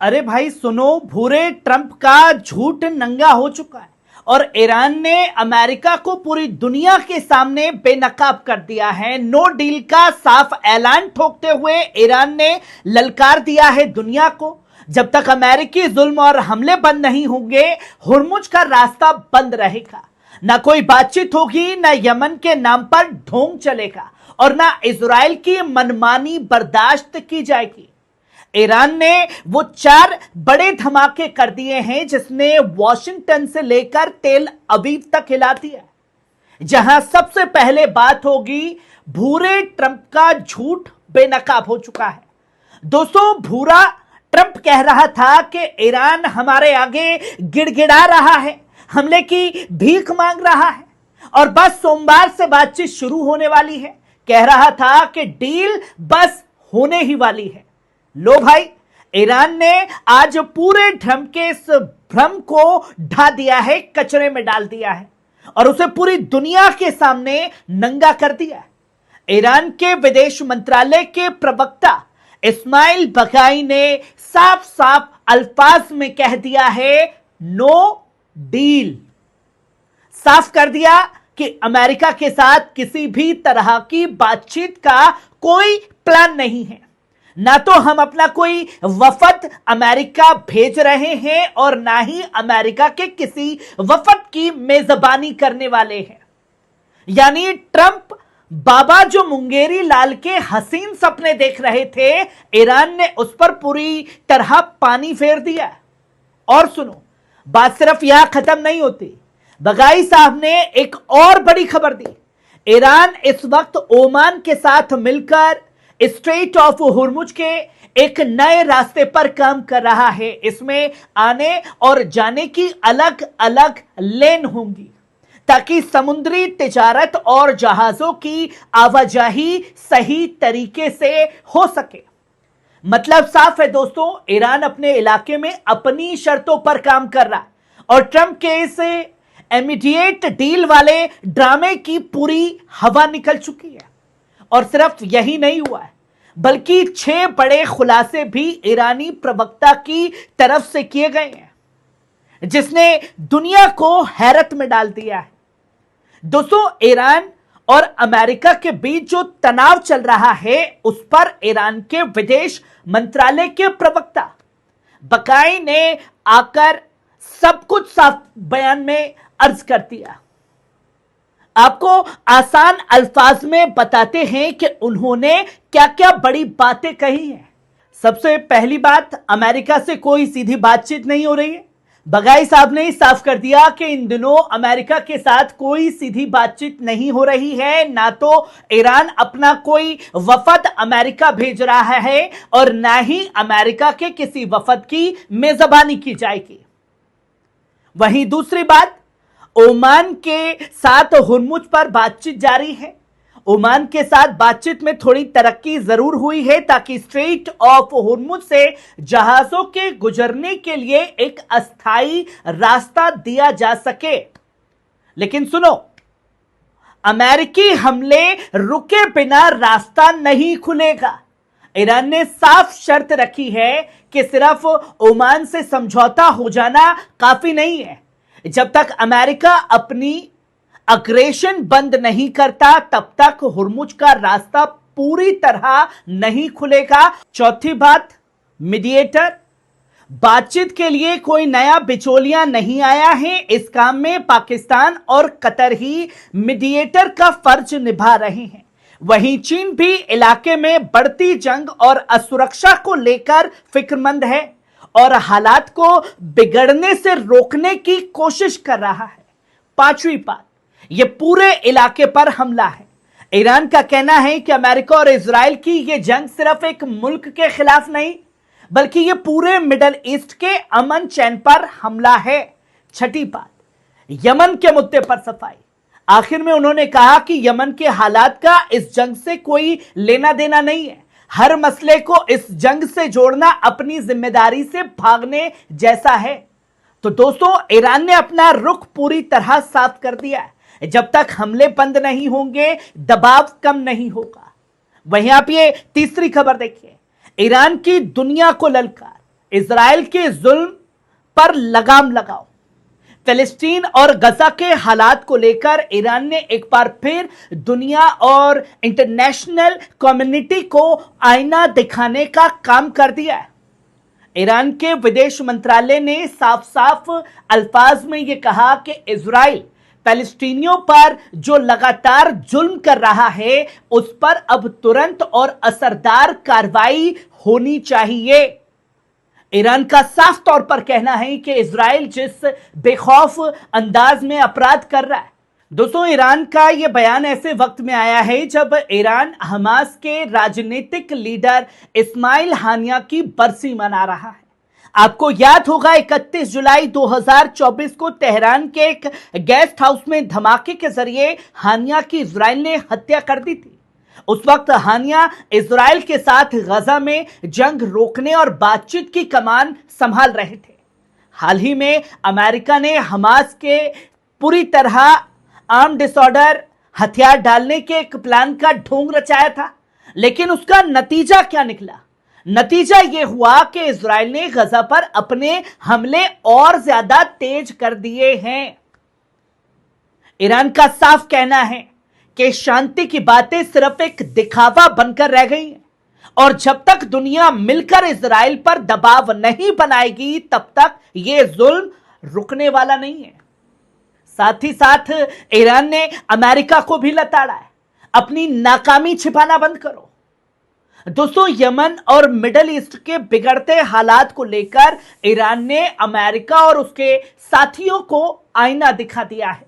अरे भाई सुनो, भूरे ट्रंप का झूठ नंगा हो चुका है और ईरान ने अमेरिका को पूरी दुनिया के सामने बेनकाब कर दिया है। नो डील का साफ ऐलान ठोकते हुए ईरान ने ललकार दिया है दुनिया को, जब तक अमेरिकी जुल्म और हमले बंद नहीं होंगे हुर्मुज का रास्ता बंद रहेगा। ना कोई बातचीत होगी, ना यमन के नाम पर ढोंग चलेगा और ना इजराइल की मनमानी बर्दाश्त की जाएगी। ईरान ने वो 4 बड़े धमाके कर दिए हैं जिसने वॉशिंगटन से लेकर तेल अवीव तक हिला दिया। जहां सबसे पहले बात होगी, भूरे ट्रंप का झूठ बेनकाब हो चुका है। दोस्तों, भूरा ट्रंप कह रहा था कि ईरान हमारे आगे गिड़गिड़ा रहा है, हमले की भीख मांग रहा है और बस सोमवार से बातचीत शुरू होने वाली है। कह रहा था कि डील बस होने ही वाली है। लो भाई, ईरान ने आज पूरे ट्रंप के इस भ्रम को ढा दिया है, कचरे में डाल दिया है और उसे पूरी दुनिया के सामने नंगा कर दिया है। ईरान के विदेश मंत्रालय के प्रवक्ता इस्माइल बगाई ने साफ साफ अल्फाज में कह दिया है, नो डील। साफ कर दिया कि अमेरिका के साथ किसी भी तरह की बातचीत का कोई प्लान नहीं है। ना तो हम अपना कोई वफद अमेरिका भेज रहे हैं और ना ही अमेरिका के किसी वफद की मेजबानी करने वाले हैं। यानी ट्रंप बाबा जो मुंगेरी लाल के हसीन सपने देख रहे थे, ईरान ने उस पर पूरी तरह पानी फेर दिया। और सुनो, बात सिर्फ यहां खत्म नहीं होती। बगाई साहब ने एक और बड़ी खबर दी। ईरान इस वक्त ओमान के साथ मिलकर स्ट्रेट ऑफ हुर्मुज के एक नए रास्ते पर काम कर रहा है। इसमें आने और जाने की अलग अलग लेन होंगी ताकि समुद्री तिजारत और जहाजों की आवाजाही सही तरीके से हो सके। मतलब साफ है दोस्तों, ईरान अपने इलाके में अपनी शर्तों पर काम कर रहा है और ट्रंप के इस इमीडिएट डील वाले ड्रामे की पूरी हवा निकल चुकी है। और सिर्फ यही नहीं हुआ है, बल्कि 6 बड़े खुलासे भी ईरानी प्रवक्ता की तरफ से किए गए हैं जिसने दुनिया को हैरत में डाल दिया है। दोस्तों, ईरान और अमेरिका के बीच जो तनाव चल रहा है उस पर ईरान के विदेश मंत्रालय के प्रवक्ता बकाई ने आकर सब कुछ साफ बयान में अर्ज कर दिया। आपको आसान अल्फाज में बताते हैं कि उन्होंने क्या क्या बड़ी बातें कही हैं। सबसे पहली बात, अमेरिका से कोई सीधी बातचीत नहीं हो रही है। बगाई साहब ने साफ कर दिया कि इन दिनों अमेरिका के साथ कोई सीधी बातचीत नहीं हो रही है। ना तो ईरान अपना कोई वफद अमेरिका भेज रहा है और ना ही अमेरिका के किसी वफद की मेजबानी की जाएगी। वहीं दूसरी बात, ओमान के साथ हुर्मुज पर बातचीत जारी है। ओमान के साथ बातचीत में थोड़ी तरक्की जरूर हुई है ताकि स्ट्रेट ऑफ हुर्मुज से जहाजों के गुजरने के लिए एक अस्थायी रास्ता दिया जा सके। लेकिन सुनो, अमेरिकी हमले रुके बिना रास्ता नहीं खुलेगा। ईरान ने साफ शर्त रखी है कि सिर्फ ओमान से समझौता हो जाना काफी नहीं है। जब तक अमेरिका अपनी अग्रेशन बंद नहीं करता तब तक हुर्मुज का रास्ता पूरी तरह नहीं खुलेगा। चौथी बात, मीडिएटर। बातचीत के लिए कोई नया बिचौलिया नहीं आया है। इस काम में पाकिस्तान और कतर ही मीडिएटर का फर्ज निभा रहे हैं। वहीं चीन भी इलाके में बढ़ती जंग और असुरक्षा को लेकर फिक्रमंद है और हालात को बिगड़ने से रोकने की कोशिश कर रहा है। पांचवी बात, यह पूरे इलाके पर हमला है। ईरान का कहना है कि अमेरिका और इजराइल की यह जंग सिर्फ एक मुल्क के खिलाफ नहीं, बल्कि यह पूरे मिडल ईस्ट के अमन चैन पर हमला है। छठी बात, यमन के मुद्दे पर सफाई। आखिर में उन्होंने कहा कि यमन के हालात का इस जंग से कोई लेना देना नहीं है। हर मसले को इस जंग से जोड़ना अपनी जिम्मेदारी से भागने जैसा है। तो दोस्तों, ईरान ने अपना रुख पूरी तरह साफ कर दिया है। जब तक हमले बंद नहीं होंगे, दबाव कम नहीं होगा। वहीं आप ये तीसरी खबर देखिए, ईरान की दुनिया को ललकार। इजराइल के जुल्म पर लगाम लगाओ। फिलिस्तीन और गजा के हालात को लेकर ईरान ने एक बार फिर दुनिया और इंटरनेशनल कम्युनिटी को आईना दिखाने का काम कर दिया है। ईरान के विदेश मंत्रालय ने साफ साफ अल्फाज में यह कहा कि इजराइल फिलिस्तीनियों पर जो लगातार जुल्म कर रहा है उस पर अब तुरंत और असरदार कार्रवाई होनी चाहिए। ईरान का साफ तौर पर कहना है कि इजराइल जिस बेखौफ अंदाज में अपराध कर रहा है। दोस्तों, ईरान का यह बयान ऐसे वक्त में आया है जब ईरान हमास के राजनीतिक लीडर इस्माइल हानिया की बरसी मना रहा है। आपको याद होगा 31 जुलाई 2024 को तेहरान के एक गेस्ट हाउस में धमाके के जरिए हानिया की इजराइल ने हत्या कर दी थी। उस वक्त हानिया इजराइल के साथ गजा में जंग रोकने और बातचीत की कमान संभाल रहे थे। हाल ही में अमेरिका ने हमास के पूरी तरह आर्म डिसऑर्डर हथियार डालने के एक प्लान का ढोंग रचाया था, लेकिन उसका नतीजा क्या निकला? नतीजा यह हुआ कि इजराइल ने गजा पर अपने हमले और ज्यादा तेज कर दिए हैं। ईरान का साफ कहना है कि शांति की बातें सिर्फ एक दिखावा बनकर रह गई हैं और जब तक दुनिया मिलकर इजराइल पर दबाव नहीं बनाएगी तब तक यह जुल्म रुकने वाला नहीं है। साथ ही साथ ईरान ने अमेरिका को भी लताड़ा है, अपनी नाकामी छिपाना बंद करो। दोस्तों, यमन और मिडिल ईस्ट के बिगड़ते हालात को लेकर ईरान ने अमेरिका और उसके साथियों को आईना दिखा दिया है।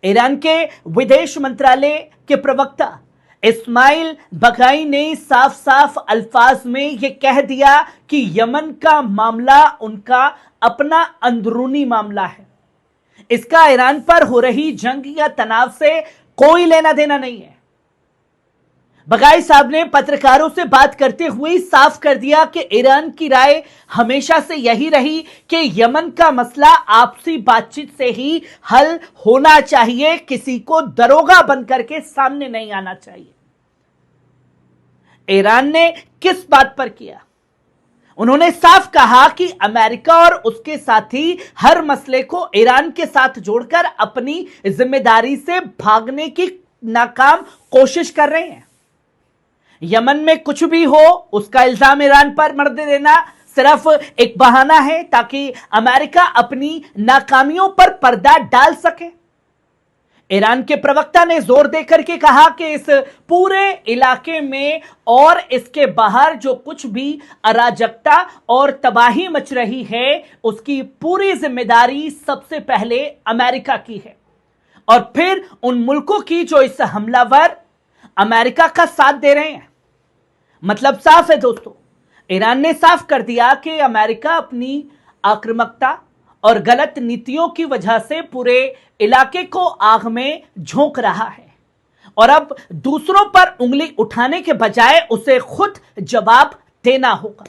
ईरान के विदेश मंत्रालय के प्रवक्ता इस्माइल बगाई ने साफ साफ अल्फाज में यह कह दिया कि यमन का मामला उनका अपना अंदरूनी मामला है। इसका ईरान पर हो रही जंग या तनाव से कोई लेना देना नहीं है। बगाई साहब ने पत्रकारों से बात करते हुए साफ कर दिया कि ईरान की राय हमेशा से यही रही कि यमन का मसला आपसी बातचीत से ही हल होना चाहिए, किसी को दरोगा बनकर के सामने नहीं आना चाहिए। ईरान ने किस बात पर किया? उन्होंने साफ कहा कि अमेरिका और उसके साथी हर मसले को ईरान के साथ जोड़कर अपनी जिम्मेदारी से भागने की नाकाम कोशिश कर रहे हैं। यमन में कुछ भी हो उसका इल्जाम ईरान पर मर देना सिर्फ एक बहाना है ताकि अमेरिका अपनी नाकामियों पर पर्दा डाल सके। ईरान के प्रवक्ता ने जोर देकर के कहा कि इस पूरे इलाके में और इसके बाहर जो कुछ भी अराजकता और तबाही मच रही है उसकी पूरी जिम्मेदारी सबसे पहले अमेरिका की है और फिर उन मुल्कों की जो इस हमलावर अमेरिका का साथ दे रहे हैं। मतलब साफ है दोस्तों, ईरान ने साफ कर दिया कि अमेरिका अपनी आक्रामकता और गलत नीतियों की वजह से पूरे इलाके को आग में झोंक रहा है और अब दूसरों पर उंगली उठाने के बजाय उसे खुद जवाब देना होगा।